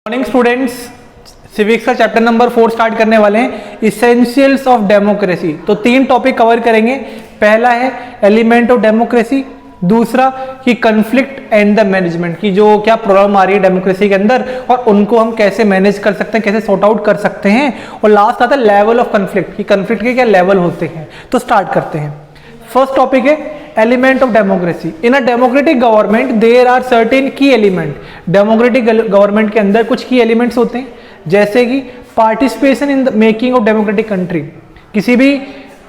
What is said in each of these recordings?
Morning students, civics का chapter number 4 start करने वाले हैं, इसेंशियल्स ऑफ डेमोक्रेसी। तो 3 टॉपिक कवर करेंगे। पहला है एलिमेंट ऑफ डेमोक्रेसी, दूसरा कि कन्फ्लिक्ट एंड द मैनेजमेंट, की जो क्या प्रॉब्लम आ रही है डेमोक्रेसी के अंदर और उनको हम कैसे मैनेज कर सकते हैं, कैसे सॉर्ट आउट कर सकते हैं, और लास्ट आता है लेवल ऑफ कन्फ्लिक्ट, कि कन्फ्लिक्ट के क्या लेवल होते हैं। तो स्टार्ट करते हैं। फर्स्ट टॉपिक है element of democracy. In a democratic government there are certain key element. Democratic government के अंदर कुछ की एलिमेंट्स होते हैं, जैसे कि participation in the making of democratic country. किसी भी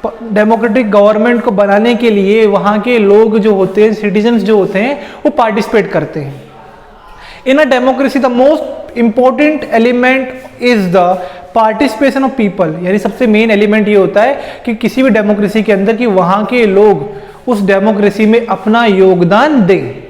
डेमोक्रेटिक गवर्नमेंट को बनाने के लिए वहां के लोग जो होते हैं, सिटीजन्स जो होते हैं, वो पार्टिसिपेट करते हैं। In a democracy the most important element is the participation of people. यानी सबसे मेन एलिमेंट ये होता है कि किसी भी डेमोक्रेसी के अंदर कि वहां के लोग उस डेमोक्रेसी में अपना योगदान दें।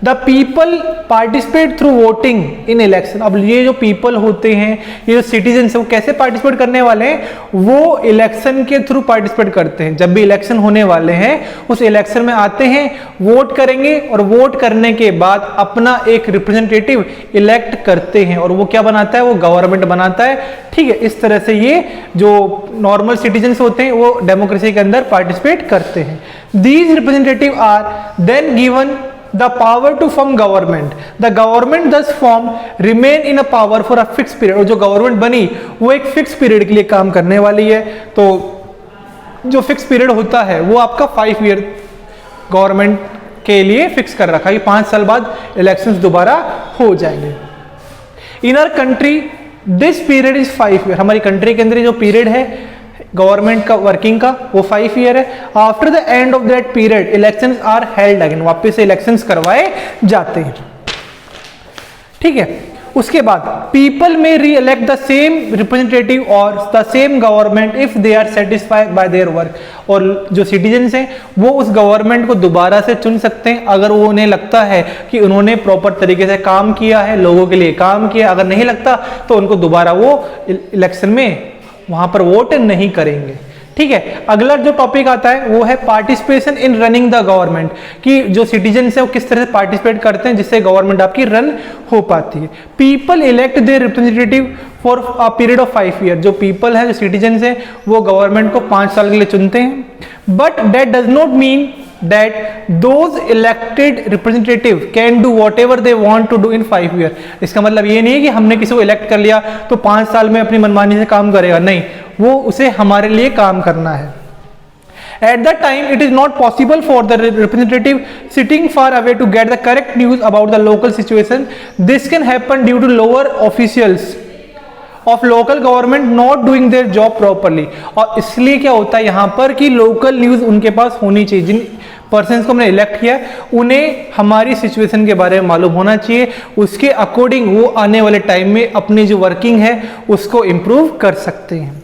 The people participate through voting in election. अब ये जो पीपल होते हैं, ये जो सिटीजन है, वो कैसे पार्टिसिपेट करने वाले हैं? वो इलेक्शन के थ्रू पार्टिसिपेट करते हैं। जब भी इलेक्शन होने वाले हैं, उस इलेक्शन में आते हैं, वोट करेंगे और वोट करने के बाद अपना एक रिप्रेजेंटेटिव इलेक्ट करते हैं और वो क्या बनाता है? वो गवर्नमेंट बनाता है। ठीक है, इस तरह से ये जो नॉर्मल सिटीजन होते हैं वो डेमोक्रेसी के अंदर पार्टिसिपेट करते हैं। These representative are then given the power to form government. The government thus form remain in a power for a fixed period. और जो गवर्नमेंट बनी वो एक फिक्स पीरियड के लिए काम करने वाली है। तो जो फिक्स पीरियड होता है वो आपका 5 ईयर गवर्नमेंट के लिए फिक्स कर रखा है, 5 साल बाद इलेक्शंस दोबारा हो जाएंगे। In our country this period is 5 year. हमारी कंट्री के अंदर जो पीरियड है गवर्नमेंट का वर्किंग का, वो 5 ईयर है। After the end of that period elections are held again. वापस से इलेक्शंस करवाए जाते हैं। ठीक है, उसके बाद पीपल में re elect the same representative और the same government if they are satisfied by their work. और जो सिटीजन्स हैं वो उस गवर्नमेंट को दोबारा से चुन सकते हैं अगर वो उन्हें लगता है कि उन्होंने प्रॉपर तरीके से काम किया है, लोगों के लिए काम किया। अगर नहीं लगता तो उनको दोबारा वो इलेक्शन में वहां पर वोट नहीं करेंगे। ठीक है, अगला जो टॉपिक आता है वो है participation in running the government, कि जो सिटीजन्स है वो किस तरह से पार्टिसिपेट करते हैं जिससे गवर्नमेंट आपकी रन हो पाती है। People elect their representative for a period of 5 year. जो पीपल है, जो सिटीजन्स है, वो गवर्नमेंट को 5 साल के लिए चुनते हैं। But that does not mean that those elected representative can do whatever they want to do in 5 year। इसका मतलब ये नहीं है कि हमने किसी को इलेक्ट कर लिया तो 5 साल में अपनी मनमानी से काम करेगा, नहीं, वो उसे हमारे लिए काम करना है। At that time, it is not possible for the representative sitting far away to get the correct news about the local situation. This can happen due to lower officials of local government not doing their job properly। और इसलिए क्या होता है यहाँ पर कि local news उनके पास होनी चाहिए। जिन पर्सन्स को हमने इलेक्ट किया उन्हें हमारी सिचुएशन के बारे में मालूम होना चाहिए, उसके अकॉर्डिंग वो आने वाले टाइम में अपनी जो वर्किंग है उसको इम्प्रूव कर सकते हैं।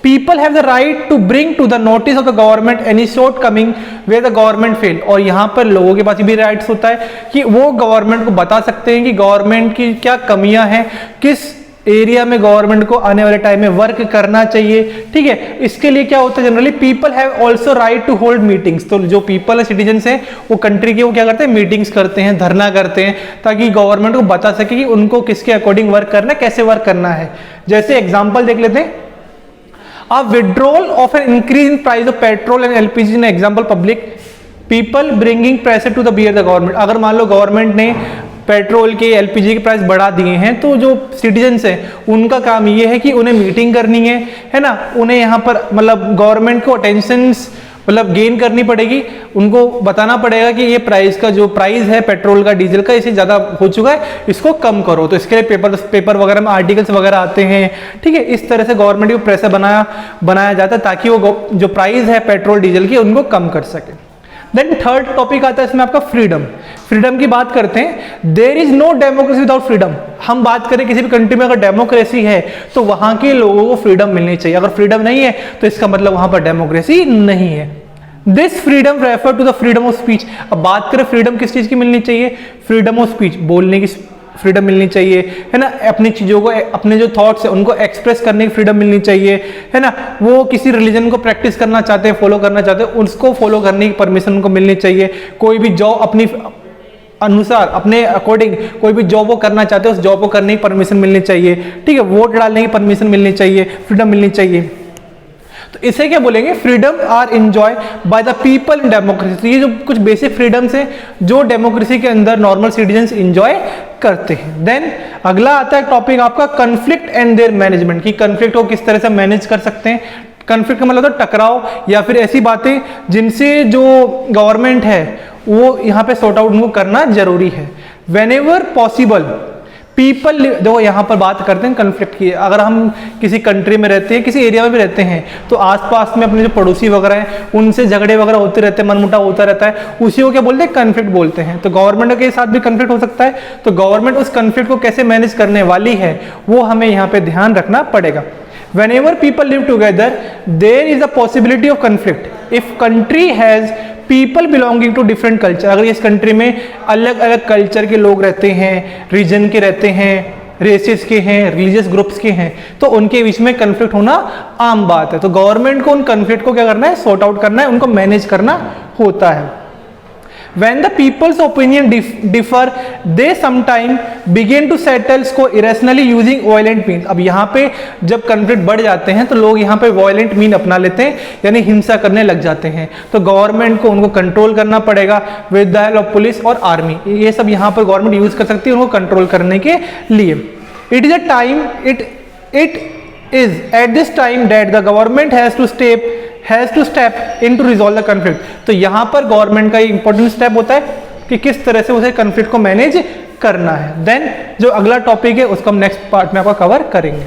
People have the right to bring to the notice of the government any shortcoming where the government failed। और यहाँ पर लोगों के पास भी राइट्स होता है कि वो गवर्नमेंट को बता सकते हैं कि गवर्नमेंट की क्या कमियां हैं, किस एरिया में गवर्नमेंट को आने वाले टाइम में वर्क करना चाहिए। ठीक है, इसके लिए क्या होता है, generally people have also right to hold meetings. तो जो पीपल है, सिटीजन्स हैं, वो कंट्री के वो क्या करते हैं, मीटिंग्स करते हैं, धरना करते हैं, ताकि गवर्नमेंट को बता सके कि उनको किसके अकॉर्डिंग वर्क करना है, कैसे वर्क करना है। जैसे एग्जाम्पल देख लेते हैं, a withdrawal of an increase in price of petrol and LPG in example public people bringing pressure to the bear the government। अगर मान लो गवर्नमेंट ने पेट्रोल के, एलपीजी के प्राइस बढ़ा दिए हैं, तो जो सिटीजन्स हैं उनका काम ये है कि उन्हें मीटिंग करनी है ना, उन्हें यहाँ पर मतलब गवर्नमेंट को अटेंशन मतलब गेन करनी पड़ेगी, उनको बताना पड़ेगा कि ये प्राइस का जो प्राइस है पेट्रोल का, डीजल का, इसे ज़्यादा हो चुका है, इसको कम करो। तो इसके लिए पेपर वगैरह में आर्टिकल्स वगैरह आते हैं। ठीक है, इस तरह से गवर्नमेंट को प्रेशर बनाया जाता है ताकि वो जो प्राइस है पेट्रोल डीजल की उनको कम कर सके। देन थर्ड टॉपिक आता है इसमें आपका फ्रीडम। फ्रीडम की बात करते हैं। There is no democracy without freedom. हम बात करें किसी भी कंट्री में अगर डेमोक्रेसी है तो वहां के लोगों को फ्रीडम मिलनी चाहिए। अगर फ्रीडम नहीं है तो इसका मतलब वहां पर डेमोक्रेसी नहीं है। This freedom refer to the freedom of speech. अब बात करें फ्रीडम किस चीज की मिलनी चाहिए, फ्रीडम ऑफ स्पीच, बोलने की फ्रीडम मिलनी चाहिए, है ना, अपनी चीज़ों को, अपने जो थॉट्स है उनको एक्सप्रेस करने की फ्रीडम मिलनी चाहिए, है ना। वो किसी रिलीजन को प्रैक्टिस करना चाहते हैं, फॉलो करना चाहते हैं, उसको फॉलो करने की परमिशन उनको मिलनी चाहिए। कोई भी जॉब अपनी अनुसार अपने अकॉर्डिंग कोई भी जॉब वो करना चाहते हैं, उस जॉब को करने की परमिशन मिलनी चाहिए, ठीक है, वोट डालने की परमिशन मिलनी चाहिए, फ्रीडम मिलनी चाहिए। तो इसे क्या बोलेंगे, freedom are enjoy by the people in democracy. ये जो कुछ बेसिक फ्रीडम्स हैं जो डेमोक्रेसी के अंदर नॉर्मल सिटीजन्स एंजॉय करते हैं। देन अगला आता है टॉपिक आपका कन्फ्लिक्ट एंड देयर मैनेजमेंट, कि कन्फ्लिक्ट को किस तरह से मैनेज कर सकते हैं। कन्फ्लिक्ट का मतलब तो टकराव या फिर ऐसी बातें जिनसे जो गवर्नमेंट है वो यहाँ पे सॉर्ट आउट उनको करना जरूरी है। वेनेवर पॉसिबल पीपल, देखो यहाँ पर बात करते हैं कन्फ्लिक्ट की, अगर हम किसी कंट्री में रहते हैं, किसी एरिया में भी रहते हैं, तो आसपास में अपने जो पड़ोसी वगैरह हैं उनसे झगड़े वगैरह होते रहते हैं, मनमुटाव होता रहता है, उसी को क्या बोलते हैं, कन्फ्लिक्ट बोलते हैं। तो गवर्नमेंट के साथ भी कन्फ्लिक्ट हो सकता है, तो गवर्नमेंट उस कन्फ्लिक्ट को कैसे मैनेज करने वाली है वो हमें यहाँ पे ध्यान रखना पड़ेगा। Whenever people live together, there is a possibility of conflict. If country has people belonging to different culture, अगर इस कंट्री में अलग अलग कल्चर के लोग रहते हैं, रीजन के रहते हैं, रेसेस के हैं, रिलीजियस ग्रुप्स के हैं, तो उनके बीच में कन्फ्लिक्ट होना आम बात है। तो गवर्नमेंट को उन कन्फ्लिक्ट को क्या करना है, सॉर्ट आउट करना है, उनको मैनेज करना होता है। When the people's opinion differ, they sometimes begin to settle को irrationally using violent means। अब यहाँ पे जब कन्फ्लिक्ट बढ़ जाते हैं तो लोग यहाँ पे वायलेंट मीन अपना लेते हैं, यानी हिंसा करने लग जाते हैं। तो गवर्नमेंट को उनको कंट्रोल करना पड़ेगा with the help of police और आर्मी, ये सब यहाँ पर गवर्नमेंट यूज कर सकती है उनको कंट्रोल करने के लिए। It is a time it is at this time that the government has to step in to resolve the conflict. तो यहाँ पर गवर्नमेंट का इंपॉर्टेंट स्टेप होता है कि किस तरह से उसे कन्फ्लिक्ट को मैनेज करना है। देन जो अगला टॉपिक है उसको हम नेक्स्ट पार्ट में आपका कवर करेंगे।